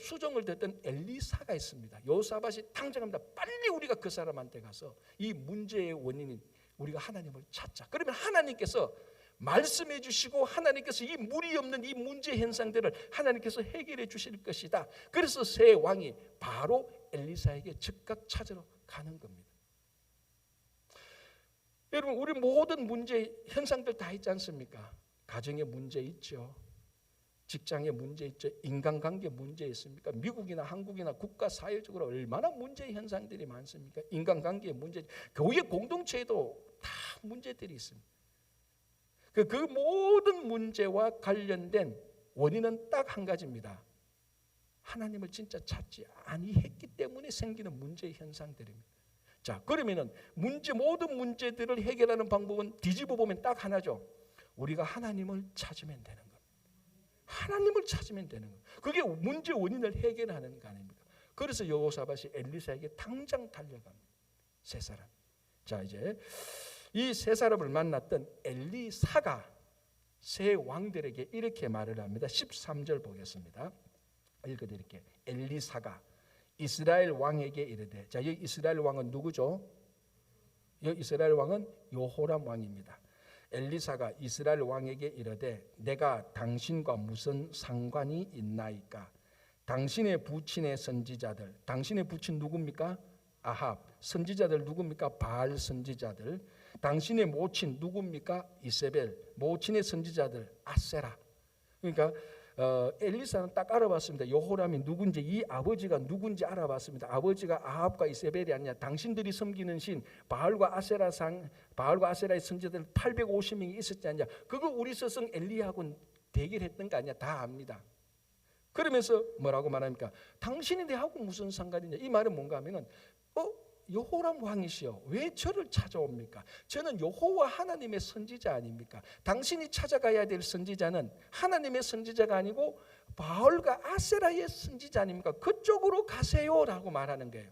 엘리사가 있습니다. 여호사밧이 당장합니다. 빨리 우리가 그 사람한테 가서 이 문제의 원인인 우리가 하나님을 찾자. 그러면 하나님께서 말씀해 주시고 하나님께서 이 물이 없는 이 문제 현상들을 하나님께서 해결해 주실 것이다. 그래서 새 왕이 바로 엘리사에게 즉각 찾으러 가는 겁니다. 여러분, 우리 모든 문제 현상들 다 있지 않습니까? 가정에 문제 있죠. 직장에 문제 있죠. 인간관계 문제 있습니까? 미국이나 한국이나 국가 사회적으로 얼마나 문제 현상들이 많습니까? 인간관계의 문제, 교회 공동체에도 다 문제들이 있습니다. 그 모든 문제와 관련된 원인은 딱 한 가지입니다. 하나님을 진짜 찾지 아니했기 때문에 생기는 문제 현상들입니다. 자, 그러면은 모든 문제들을 해결하는 방법은 뒤집어 보면 딱 하나죠. 우리가 하나님을 찾으면 되는 겁니다. 하나님을 찾으면 되는 겁니다. 그게 문제 원인을 해결하는 거 아닙니까? 그래서 여호사밧이 엘리사에게 당장 달려갑니다. 세 사람. 자, 이제 이 세 사람을 만났던 엘리사가 세 왕들에게 이렇게 말을 합니다. 13절 보겠습니다. 읽어드릴게요. 엘리사가 이스라엘 왕에게 이르되, 자, 이 이스라엘 왕은 누구죠? 이 이스라엘 왕은 여호람 왕입니다. 엘리사가 이스라엘 왕에게 이르되 내가 당신과 무슨 상관이 있나이까? 당신의 부친의 선지자들, 당신의 부친 누굽니까? 아합. 선지자들 누굽니까? 바알 선지자들. 당신의 모친 누굽니까? 이세벨. 모친의 선지자들 아세라. 그러니까 엘리사는 딱 알아봤습니다. 여호람이 누군지, 이 아버지가 누군지 알아봤습니다. 아버지가 아합과 이세벨이 아니냐. 당신들이 섬기는 신 바알과 아세라의 선지자들 850명이 있었지 않냐. 그거 우리 스승 엘리야하고는 대결했던 거 아니냐. 다 압니다. 그러면서 뭐라고 말합니까? 당신이 내하고 무슨 상관이냐. 이 말은 뭔가 하면은 여호람 왕이시여, 왜 저를 찾아옵니까? 저는 여호와 하나님의 선지자 아닙니까? 당신이 찾아가야 될 선지자는 하나님의 선지자가 아니고 바알과 아세라의 선지자 아닙니까? 그쪽으로 가세요라고 말하는 거예요.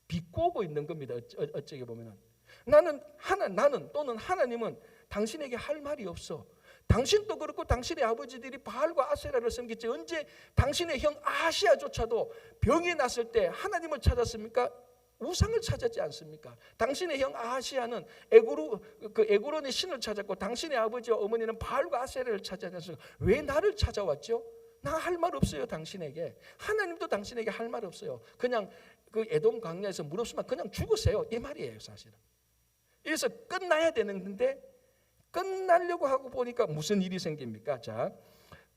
비꼬고 있는 겁니다. 어찌게 보면은 나는 또는 하나님은 당신에게 할 말이 없어. 당신도 그렇고 당신의 아버지들이 바알과 아세라를 섬겼지 언제 당신의 형 아하시아조차도 병이 났을 때 하나님을 찾았습니까? 우상을 찾았지 않습니까? 당신의 형 아하시아는 에고론의 신을 찾았고 당신의 아버지와 어머니는 바알과 아세라를 찾았지 않습니까? 왜 나를 찾아왔죠? 나 할 말 없어요. 당신에게. 하나님도 당신에게 할 말 없어요. 그냥 그 에돔 광야에서 물 없으면 그냥 죽으세요. 이 말이에요, 사실은. 이래서 끝나야 되는데 끝나려고 하고 보니까 무슨 일이 생깁니까? 자,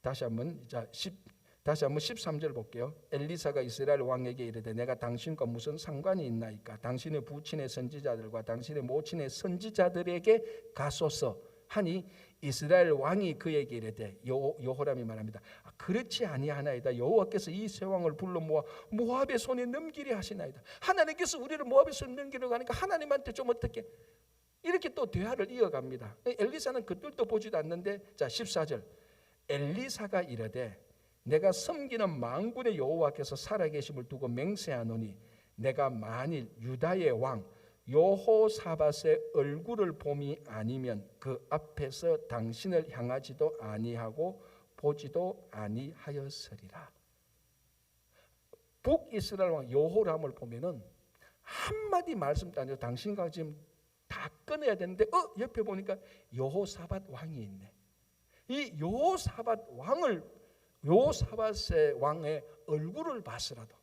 다시 한번 13절 볼게요. 엘리사가 이스라엘 왕에게 이르되 내가 당신과 무슨 상관이 있나이까? 당신의 부친의 선지자들과 당신의 모친의 선지자들에게 가소서 하니 이스라엘 왕이 그에게 이르되 여호람이 말합니다. 그렇지 아니하나이다. 여호와께서 이 세 왕을 불러 모아 모압의 손에 넘기려 하시나이다. 하나님께서 우리를 모압의 손에 넘기려고 하니까 하나님한테 좀 어떻게 이렇게 또 대화를 이어갑니다. 엘리사는 그들도 보지도 않는데 자 14절 엘리사가 이르되 내가 섬기는 만군의 여호와께서 살아계심을 두고 맹세하노니 내가 만일 유다의 왕 여호사밧의 얼굴을 봄이 아니면 그 앞에서 당신을 향하지도 아니하고 보지도 아니하였으리라. 북이스라엘 왕 여호람을 보면은 한마디 말씀도 아니고 당신과 지금 다 끊어야 되는데 옆에 보니까 여호사밧 왕이 있네. 이 여호사밧의 왕의 얼굴을 봐서라도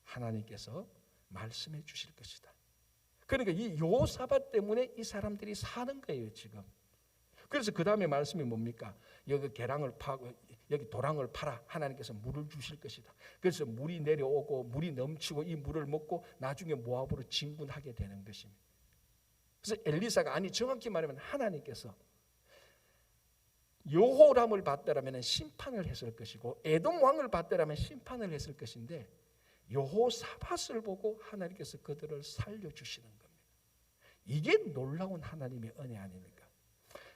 하나님께서 말씀해 주실 것이다. 그러니까 이 여호사밧 때문에 이 사람들이 사는 거예요 지금. 그래서 그 다음에 말씀이 뭡니까? 여기 계랑을 파고 여기 도랑을 파라. 하나님께서 물을 주실 것이다. 그래서 물이 내려오고 물이 넘치고 이 물을 먹고 나중에 모압으로 진군하게 되는 것입니다. 그래서 엘리사가 아니 정확히 말하면 하나님께서 여호람을 받더라면 심판을 했을 것이고 에돔 왕을 받더라면 심판을 했을 것인데 여호사밧을 보고 하나님께서 그들을 살려주시는 겁니다. 이게 놀라운 하나님의 은혜 아닙니까?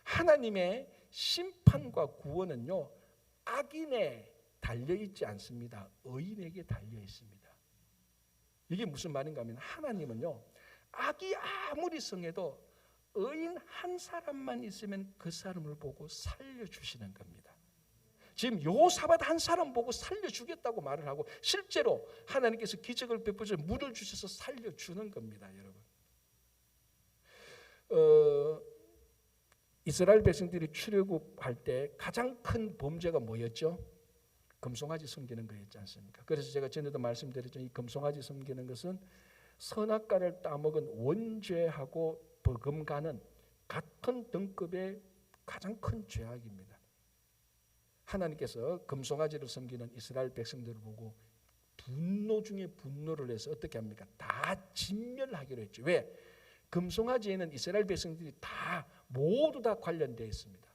하나님의 심판과 구원은요 악인에 달려있지 않습니다. 의인에게 달려있습니다. 이게 무슨 말인가 하면 하나님은요 악이 아무리 성해도 의인 한 사람만 있으면 그 사람을 보고 살려주시는 겁니다. 지금 여호사밧 한 사람 보고 살려주겠다고 말을 하고 실제로 하나님께서 기적을 베푸셔서 물을 주셔서 살려주는 겁니다. 여러분 이스라엘 백성들이 출애굽할 때 가장 큰 범죄가 뭐였죠? 금송아지 섬기는 거였지 않습니까? 그래서 제가 전에도 말씀드렸죠. 이 금송아지 섬기는 것은 선악과를 따먹은 원죄하고 버금가는 같은 등급의 가장 큰 죄악입니다. 하나님께서 금송아지를 섬기는 이스라엘 백성들을 보고 분노 중에 분노를 해서 어떻게 합니까? 다 진멸하기로 했죠. 왜? 금송아지에는 이스라엘 백성들이 다 모두 다 관련되어 있습니다.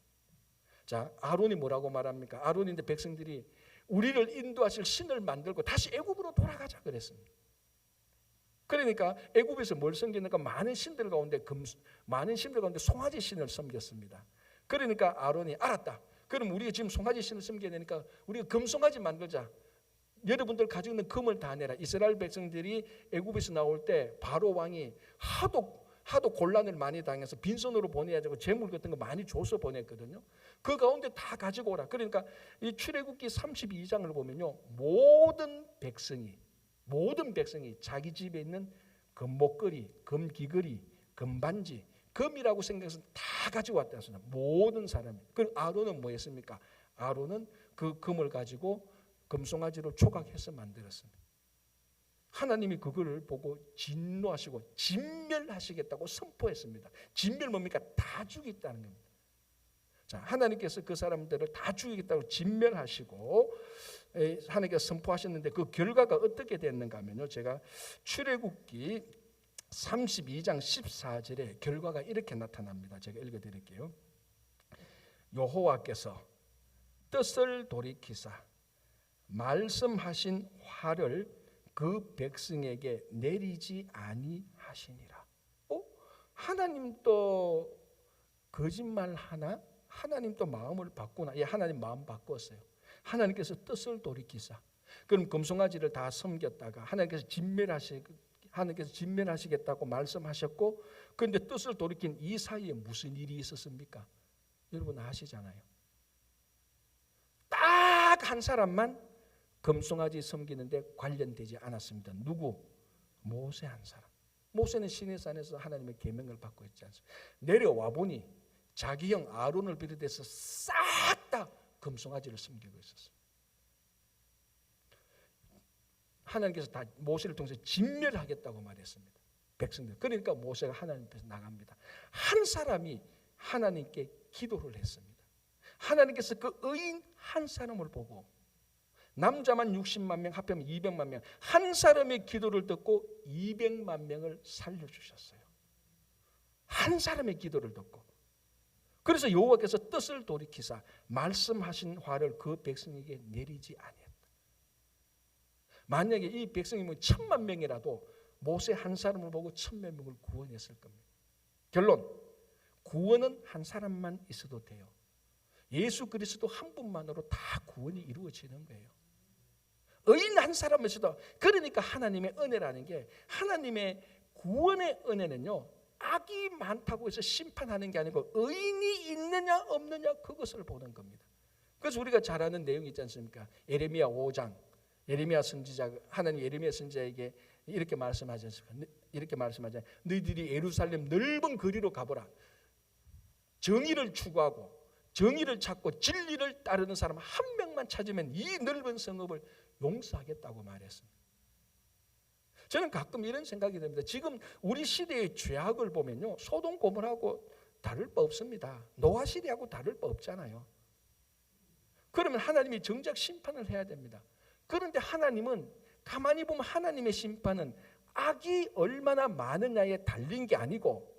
자, 아론이 뭐라고 말합니까? 아론인데 백성들이 우리를 인도하실 신을 만들고 다시 애굽으로 돌아가자 그랬습니다. 그러니까 애굽에서 뭘 섬기는가? 많은 신들 가운데 송아지 신을 섬겼습니다. 그러니까 아론이 알았다. 그럼 우리가 지금 송아지 신을 섬겨야 되니까 우리가 금송아지 만들자. 여러분들 가지고 있는 금을 다 내라. 이스라엘 백성들이 애굽에서 나올 때 바로 왕이 하도 곤란을 많이 당해서 빈손으로 보내야 되고 재물 같은 거 많이 줘서 보냈거든요. 그 가운데 다 가지고 오라. 그러니까 이 출애굽기 32장을 보면요, 모든 백성이 자기 집에 있는 금목걸이, 금귀걸이, 금반지, 금이라고 생각해서 다 가지고 왔다 했습니다. 모든 사람이. 그럼 아론은 뭐 했습니까? 아론은 그 금을 가지고 금송아지로 조각해서 만들었습니다. 하나님이 그거를 보고 진노하시고 진멸하시겠다고 선포했습니다. 진멸 뭡니까? 다 죽이겠다는 겁니다. 자, 하나님께서 그 사람들을 다 죽이겠다고 진멸하시고 하나님께서 선포하셨는데 그 결과가 어떻게 됐는가 하면요, 제가 출애굽기 32장 14절에 결과가 이렇게 나타납니다. 제가 읽어드릴게요. 여호와께서 뜻을 돌이키사 말씀하신 화를 그 백성에게 내리지 아니하시니라. 하나님도 거짓말 하나? 하나님도 마음을 바꾸나? 예, 하나님 마음 바꿨어요. 하나님께서 뜻을 돌이키사. 그럼 금송아지를 다 섬겼다가 하나님께서 진멸하시겠다고 말씀하셨고, 그런데 뜻을 돌이킨 이 사이에 무슨 일이 있었습니까? 여러분 아시잖아요. 딱 한 사람만 금송아지 섬기는데 관련되지 않았습니다. 누구? 모세 한 사람. 모세는 시내산에서 하나님의 계명을 받고 있지 않습니까? 내려와 보니 자기 형 아론을 비롯해서 싹 다 금송아지를 섬기고 있었어요. 하나님께서 다 모세를 통해서 진멸하겠다고 말했습니다. 백성들. 그러니까 모세가 하나님 앞에서 나갑니다. 한 사람이 하나님께 기도를 했습니다. 하나님께서 그 의인 한 사람을 보고 남자만 60만 명 합하면 200만 명 한 사람의 기도를 듣고 200만 명을 살려주셨어요. 한 사람의 기도를 듣고. 그래서 여호와께서 뜻을 돌이키사 말씀하신 화를 그 백성에게 내리지 아니했다. 만약에 이 백성이 1000만 명이라도 모세 한 사람을 보고 1000만 명을 구원했을 겁니다. 결론, 구원은 한 사람만 있어도 돼요. 예수 그리스도 한 분만으로 다 구원이 이루어지는 거예요. 의인 한 사람에서도. 그러니까 하나님의 은혜라는 게, 하나님의 구원의 은혜는요, 악이 많다고 해서 심판하는 게 아니고 의인이 있느냐 없느냐 그것을 보는 겁니다. 그래서 우리가 잘 아는 내용이 있지 않습니까? 예레미야 5장, 예레미야 선지자, 하나님 예레미야 선지자에게 이렇게 말씀하지 않습니까? 이렇게 말씀하잖아요. 너희들이 예루살렘 넓은 거리로 가보라. 정의를 추구하고 정의를 찾고 진리를 따르는 사람 한 명만 찾으면 이 넓은 성읍을 용서하겠다고 말했습니다. 저는 가끔 이런 생각이 듭니다. 지금 우리 시대의 죄악을 보면요, 소돔 고모라하고 다를 바 없습니다. 노아 시대하고 다를 바 없잖아요. 그러면 하나님이 정작 심판을 해야 됩니다. 그런데 하나님은, 가만히 보면 하나님의 심판은 악이 얼마나 많으냐에 달린 게 아니고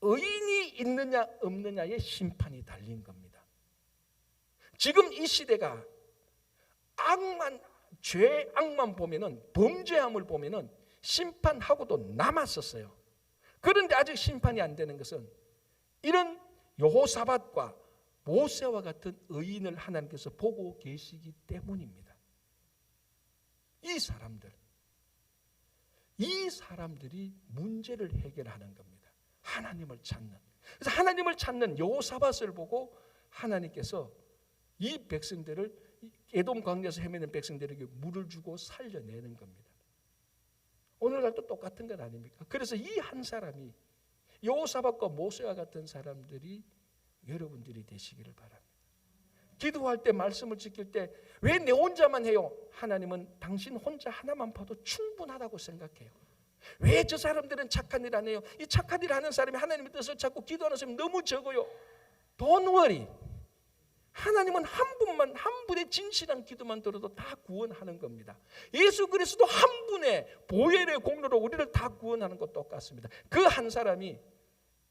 의인이 있느냐 없느냐에 심판이 달린 겁니다. 지금 이 시대가 악만, 죄악만 보면은, 범죄함을 보면은 심판하고도 남았었어요. 그런데 아직 심판이 안 되는 것은 이런 여호사밧과 모세와 같은 의인을 하나님께서 보고 계시기 때문입니다. 이 사람들이 문제를 해결하는 겁니다. 하나님을 찾는. 그래서 하나님을 찾는 여호사밧을 보고 하나님께서 이 백성들을, 에돔 광야에서 헤매는 백성들에게 물을 주고 살려내는 겁니다. 오늘날도 똑같은 것 아닙니까? 그래서 이 한 사람이, 여호사밧과 모세와 같은 사람들이 여러분들이 되시기를 바랍니다. 기도할 때, 말씀을 지킬 때 왜 내 혼자만 해요? 하나님은 당신 혼자 하나만 봐도 충분하다고 생각해요. 왜 저 사람들은 착한 일 안 해요? 이 착한 일 하는 사람이 하나님의 뜻을 찾고 기도하는 사람이 너무 적어요. Don't worry. 하나님은 한 분만, 한 분의 진실한 기도만 들어도 다 구원하는 겁니다. 예수 그리스도 한 분의 보혈의 공로로 우리를 다 구원하는 것 똑같습니다. 그 한 사람이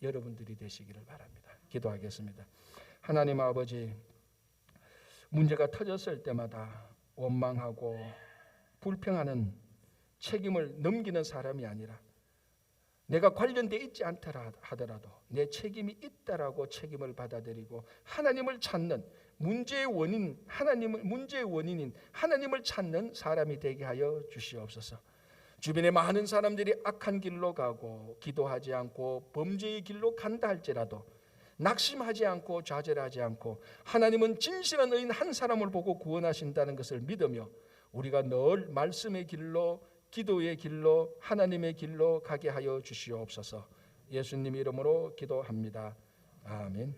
여러분들이 되시기를 바랍니다. 기도하겠습니다. 하나님 아버지, 문제가 터졌을 때마다 원망하고 불평하는, 책임을 넘기는 사람이 아니라 내가 관련되어 있지 않더라 하더라도 내 책임이 있다라고 책임을 받아들이고 하나님을 찾는, 문제의 원인인 하나님을 찾는 사람이 되게 하여 주시옵소서. 주변에 많은 사람들이 악한 길로 가고 기도하지 않고 범죄의 길로 간다 할지라도 낙심하지 않고 좌절하지 않고 하나님은 진실한 의인 한 사람을 보고 구원하신다는 것을 믿으며 우리가 늘 말씀의 길로, 기도의 길로, 하나님의 길로 가게 하여 주시옵소서. 예수님 이름으로 기도합니다. 아멘.